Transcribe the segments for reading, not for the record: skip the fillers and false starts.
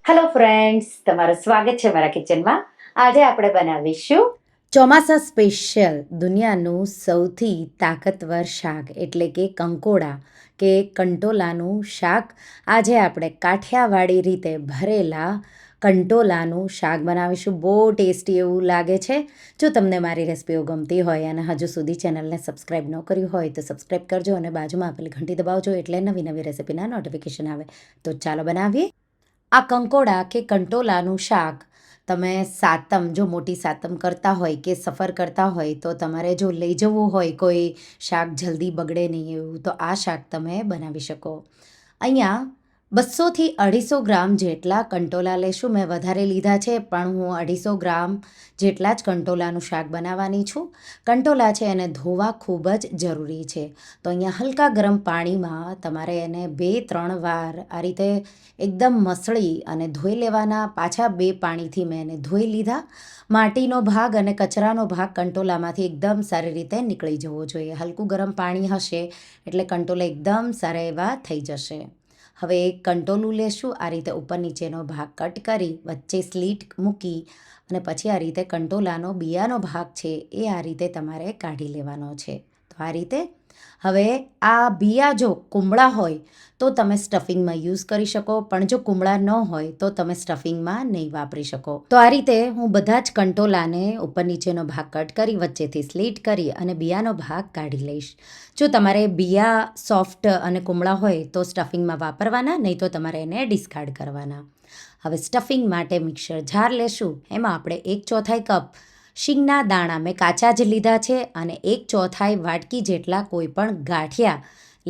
Hello friends, તમારું સ્વાગત છે મારા કિચનમાં. આજે આપણે બનાવીશું ચોમાસા સ્પેશિયલ દુનિયાનું સૌથી તાકતવર શાક એટલે કે કંકોડા કે કંટોલાનું શાક. આજે આપણે કાઠિયાવાડી રીતે ભરેલા કંટોલાનું શાક બનાવીશું. બહુ ટેસ્ટી એવું લાગે છે. જો તમને મારી રેસિપીઓ ગમતી હોય અને હજુ સુધી ચેનલને સબસ્ક્રાઈબ ન કર્યું હોય તો સબસ્ક્રાઈબ કરજો અને બાજુમાં આપેલી ઘંટી દબાવજો એટલે નવી નવી રેસિપીના નોટિફિકેશન આવે. તો ચાલો બનાવીએ. આ કંકોડા કે કંટોલાનું શાક તમે સાતમ, જો મોટી સાતમ કરતા હોય કે સફર કરતા હોય તો તમારે જો લઈ જવું હોય કોઈ શાક જલ્દી બગડે નહીં એવું, તો આ શાક તમે બનાવી શકો. અહીંયા 200થી 250 ગ્રામ જેટલા કંટોલા લેશું. મેં વધારે લીધા છે પણ હું 250 ગ્રામ જેટલા જ કંટોલાનું શાક બનાવવાની છું. કંટોલા છે એને ધોવા ખૂબ જ જરૂરી છે. તો અહીંયા હલકા ગરમ પાણીમાં તમારે એને 2-3 વાર આ રીતે એકદમ મસળી અને ધોઈ લેવાના. પાછા 2 પાણીથી મેં એને ધોઈ લીધા. માટીનો ભાગ અને કચરાનો ભાગ કંટોલામાંથી એકદમ સારી રીતે નીકળી જવો જોઈએ. હલકું ગરમ પાણી હશે એટલે કંટોલા એકદમ સારા એવા થઈ જશે. હવે એક કંટોલું લેશું. આ રીતે ઉપર નીચેનો ભાગ કટ કરી વચ્ચે સ્લીટ મૂકી અને પછી આ રીતે કંટોલાનો બિયાનો ભાગ છે એ આ રીતે તમારે કાઢી લેવાનો છે. તો આ રીતે હવે આ બિયા જો કુમળા હોય તો તમે સ્ટફિંગમાં યુઝ કરી શકો, પણ જો કુમળા ન હોય તો તમે સ્ટફિંગમાં નહીં વાપરી શકો. તો આ રીતે હું બધા જ કંટોલાને ઉપર નીચેનો ભાગ કટ કરી વચ્ચેથી સ્લીટ કરી અને બિયાનો ભાગ કાઢી લઈશ. જો તમારે બિયા સોફ્ટ અને કુમળા હોય તો સ્ટફિંગમાં વાપરવાના, નહીં તો તમારે એને ડિસ્કાર્ડ કરવાના. હવે સ્ટફિંગ માટે મિક્સર જાર લેશું. એમાં આપણે 1/4 કપ શીંગના દાણા મેં કાચા જ લીધા છે અને 1/4 વાટકી જેટલા કોઈ પણ ગાંઠિયા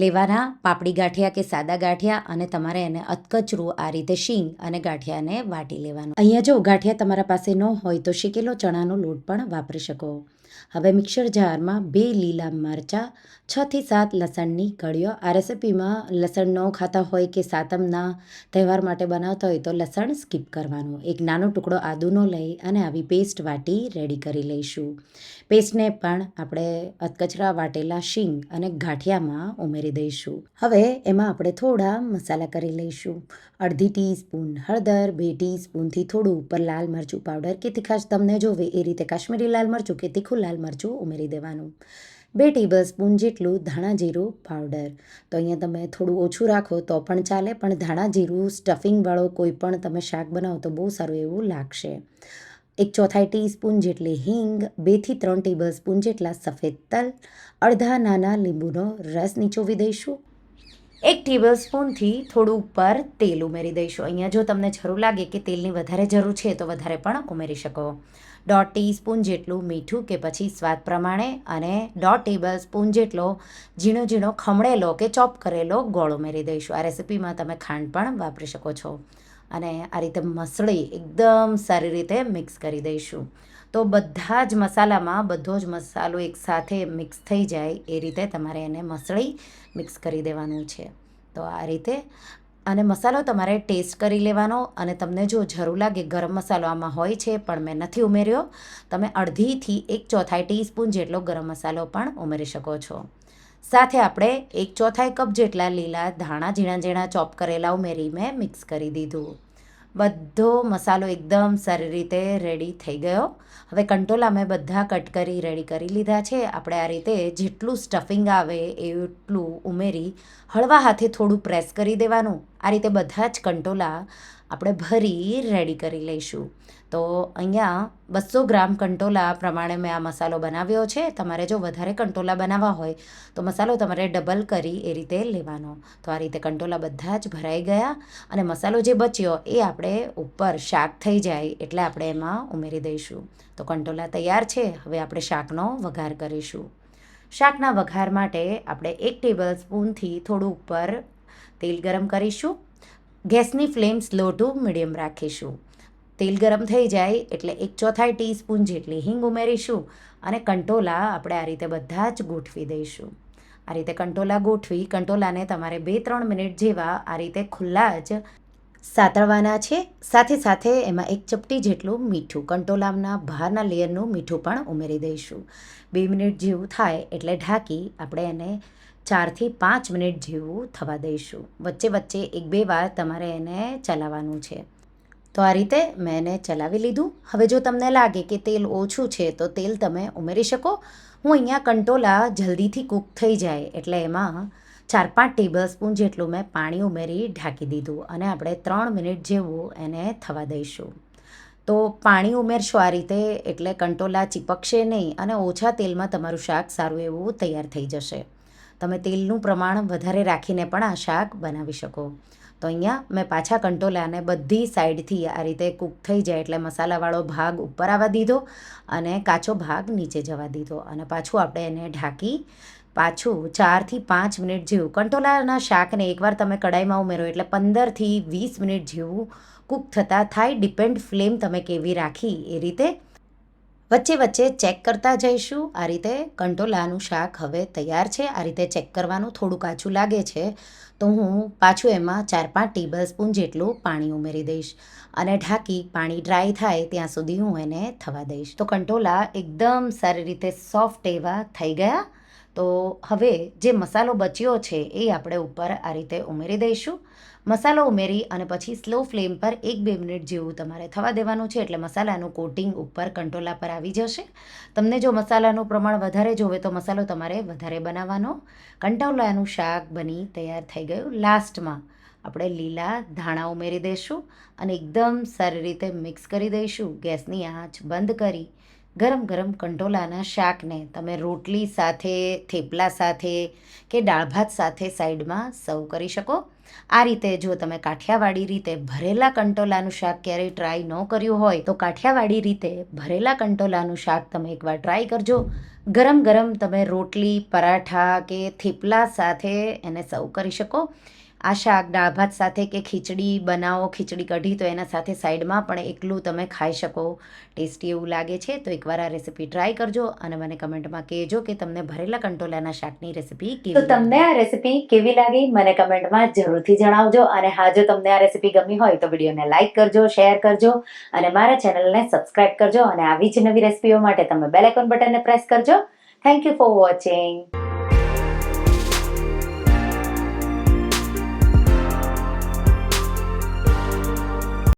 લેવાના, પાપડી ગાંઠિયા કે સાદા ગાંઠિયા, અને તમારે એને અધકચરું આ રીતે શીંગ અને ગાંઠિયાને વાટી લેવાનું. અહીંયા જો ગાંઠિયા તમારા પાસે ન હોય તો શેકેલો ચણાનો લોટ પણ વાપરી શકો. હવે મિક્સર જારમાં 2 લીલા મરચાં, 6થી 7 લસણની કળીઓ. આ રેસિપીમાં લસણ ન ખાતા હોય કે સાતમના તહેવાર માટે બનાવતા હોય તો લસણ સ્કીપ કરવાનું. એક નાનો ટુકડો આદુનો લઈ અને આવી પેસ્ટ વાટી રેડી કરી લઈશું. પેસ્ટને પણ આપણે અધકચરા વાટેલા શીંગ અને ગાંઠિયામાં ઉમેરી દઈશું. હવે એમાં આપણે થોડા મસાલા કરી લઈશું. 1/2 ટીસ્પૂન હળદર, 2 ટીસ્પૂનથી થોડું ઉપર લાલ મરચું પાવડર કે તીખાશ તમને જોવે એ રીતે કાશ્મીરી લાલ મરચું કે તીખું લાલ મરચું ઉમેરી દેવાનું. 2 ટેબલસ્પૂન જેટલું ધાણા જીરું પાવડર. તો અહીંયા તમે થોડું ઓછું રાખો તો પણ ચાલે, પણ ધાણા જીરું સ્ટફિંગવાળો કોઈ પણ તમે શાક બનાવો તો બહુ સારું એવું લાગશે. 1/4 ટીસ્પૂન જેટલી હિંગ, 2થી 3 ટેબલસ્પૂન જેટલા સફેદ તલ, અડધા નાના લીંબુનો રસ નીચોવી દઈશું. 1 ટેબલસ્પૂનથી થોડું ઉપર તેલ ઉમેરી દઈશું. અહીંયા જો તમને જરૂર લાગે કે તેલની વધારે જરૂર છે તો વધારે પણ ઉમેરી શકો. 1/2 ટીસ્પૂન જેટલું મીઠું કે પછી સ્વાદ પ્રમાણે અને 1/2 ટેબલસ્પૂન જેટલો ઝીણો ઝીણો ખમણેલો કે ચોપ કરેલો ગોળ ઉમેરી દઈશું. આ રેસિપીમાં તમે ખાંડ પણ વાપરી શકો છો. અને આ રીતે મસળી એકદમ સારી રીતે મિક્સ કરી દઈશું. તો બધા જ મસાલામાં બધો જ મસાલો એકસાથે મિક્સ થઈ જાય એ રીતે તમારે એને મસળી મિક્સ કરી દેવાનું છે. તો આ રીતે અને મસાલો તમારે ટેસ્ટ કરી લેવાનો, અને તમને જો જરૂર લાગે ગરમ મસાલો આમાં હોય છે પણ મેં નથી ઉમેર્યો, તમે 1/2થી 1/4 ટીસ્પૂન જેટલો ગરમ મસાલો પણ ઉમેરી શકો છો. સાથે આપણે 1/4 કપ જેટલા લીલા ધાણા ઝીણા ઝીણા ચોપ કરેલા ઉમેરી મેં મિક્સ કરી દીધું. બધો મસાલો એકદમ સારી રીતે રેડી થઈ ગયો. હવે કંટોલા મેં બધા કટ કરી રેડી કરી લીધા છે. આપણે આ રીતે જેટલું સ્ટફિંગ આવે એટલું ઉમેરી હળવા હાથે થોડું પ્રેસ કરી દેવાનું. આ રીતે બધા જ કંટોલા આપણે ભરી રેડી કરી લઈશું. તો અહીંયા 200 ગ્રામ કંટોલા પ્રમાણે મેં આ મસાલો બનાવ્યો છે. તમારે જો વધારે કંટોલા બનાવવા હોય તો મસાલો તમારે ડબલ કરી એ રીતે લેવાનો. તો આ રીતે કંટોલા બધા જ ભરાઈ ગયા અને મસાલો જે બચ્યો એ આપણે ઉપર શાક થઈ જાય એટલે આપણે એમાં ઉમેરી દઈશું. તો કંટોલા તૈયાર છે. હવે આપણે શાકનો વઘાર કરીશું. શાકના વઘાર માટે આપણે 1 ટેબલસ્પૂનથી થોડું ઉપર તેલ ગરમ કરીશું. ગેસની ફ્લેમ સ્લો ટુ મીડિયમ રાખીશું. તેલ ગરમ થઈ જાય એટલે 1/4 ટીસ્પૂન જેટલી હિંગ ઉમેરીશું અને કંટોલા આપણે આ રીતે બધા જ ગોઠવી દઈશું. આ રીતે કંટોલા ગોઠવી કંટોલાને તમારે 2-3 મિનિટ જેવા આ રીતે ખુલ્લા જ સાતળવાના છે. સાથે સાથે એમાં 1 ચપટી જેટલું મીઠું, કંટોલાના બહારના લેયરનું મીઠું પણ ઉમેરી દઈશું. 2 મિનિટ જેવું થાય એટલે ઢાંકી આપણે એને 4થી 5 મિનિટ જેવું થવા દઈશું. વચ્ચે વચ્ચે 1-2 વાર તમારે એને ચલાવવાનું છે. તો આ રીતે મેં એને ચલાવી લીધું. હવે જો તમને લાગે કે તેલ ઓછું છે તો તેલ તમે ઉમેરી શકો. હું અહીંયા કંટોલા જલ્દીથી કૂક થઈ જાય એટલે એમાં 4-5 ટેબલ સ્પૂન જેટલું મેં પાણી ઉમેરી ઢાંકી દીધું અને આપણે 3 મિનિટ જેવું એને થવા દઈશું. તો પાણી ઉમેરશો આ રીતે એટલે કંટોલા ચીપકશે નહીં અને ઓછા તેલમાં તમારું શાક સારું એવું તૈયાર થઈ જશે. તમે તેલનું પ્રમાણ વધારે રાખીને પણ આ શાક બનાવી શકો. તો અહીંયા મેં પાછા કંટોલાને બધી સાઈડથી આ રીતે કૂક થઈ જાય એટલે મસાલાવાળો ભાગ ઉપર આવવા દીધો અને કાચો ભાગ નીચે જવા દીધો અને પાછું આપણે એને ઢાંકી પાછું 4થી 5 મિનિટ જેવું કંટોલાના શાકને એકવાર તમે કડાઈમાં ઉમેરો એટલે 15થી 20 મિનિટ જેવું કૂક થતાં થાય. ડિપેન્ડ ફ્લેમ તમે કેવી રાખી એ રીતે વચ્ચે વચ્ચે ચેક કરતા જઈશું. આ રીતે કંટોલાનું શાક હવે તૈયાર છે. આ રીતે ચેક કરવાનું. થોડું કાચું લાગે છે તો હું પાછું એમાં 4-5 ટેબલ સ્પૂન જેટલું પાણી ઉમેરી દઈશ અને ઢાંકી પાણી ડ્રાય થાય ત્યાં સુધી હું એને થવા દઈશ. તો કંટોલા એકદમ સારી રીતે સોફ્ટ એવા થઈ ગયા. તો હવે જે મસાલો બચ્યો છે એ આપણે ઉપર આ રીતે ઉમેરી દઈશું. મસાલો ઉમેરી અને પછી સ્લો ફ્લેમ પર 1-2 મિનિટ જેવું તમારે થવા દેવાનું છે એટલે મસાલાનું કોટિંગ ઉપર કંટોલા પર આવી જશે. તમને જો મસાલાનું પ્રમાણ વધારે જોવે તો મસાલો તમારે વધારે બનાવવાનો. કંટોલાનું શાક બની તૈયાર થઈ ગયું. લાસ્ટમાં આપણે લીલા ધાણા ઉમેરી દઈશું અને એકદમ સારી રીતે મિક્સ કરી દઈશું. ગેસની આંચ બંધ કરી ગરમ ગરમ કંટોલાના શાકને તમે રોટલી સાથે, થેપલા સાથે કે દાળ ભાત સાથે સાઈડમાં સર્વ કરી શકો. આ રીતે જો તમે કાઠિયાવાડી રીતે ભરેલા કંટોલાનું શાક ક્યારેય ટ્રાય ન કર્યું હોય તો કાઠિયાવાડી રીતે ભરેલા કંટોલાનું શાક તમે એકવાર ટ્રાય કરજો. ગરમ ગરમ તમે રોટલી, પરાઠા કે થેપલા સાથે એને સર્વ કરી શકો. આ શાક દાળ ભાત સાથે કે ખીચડી બનાવો, ખીચડી કઢી તો એના સાથે સાઈડમાં પણ એકલું તમે ખાઈ શકો. ટેસ્ટી એવું લાગે છે. તો એકવાર આ રેસીપી ટ્રાય કરજો અને મને કમેન્ટમાં કહેજો કે તમને ભરેલા કંટોલાના શાકની રેસીપી કેવી લાગી. તો તમને આ રેસીપી કેવી લાગી મને કમેન્ટમાં જરૂરથી જણાવજો. અને હા, જો તમને આ રેસીપી ગમી હોય તો વિડીયોને લાઇક કરજો, શેર કરજો અને મારા ચેનલને સબસ્ક્રાઇબ કરજો. અને આવી જ નવી રેસીપીઓ માટે તમે બેલ આઇકોન બટનને પ્રેસ કરજો. Thank you for watching.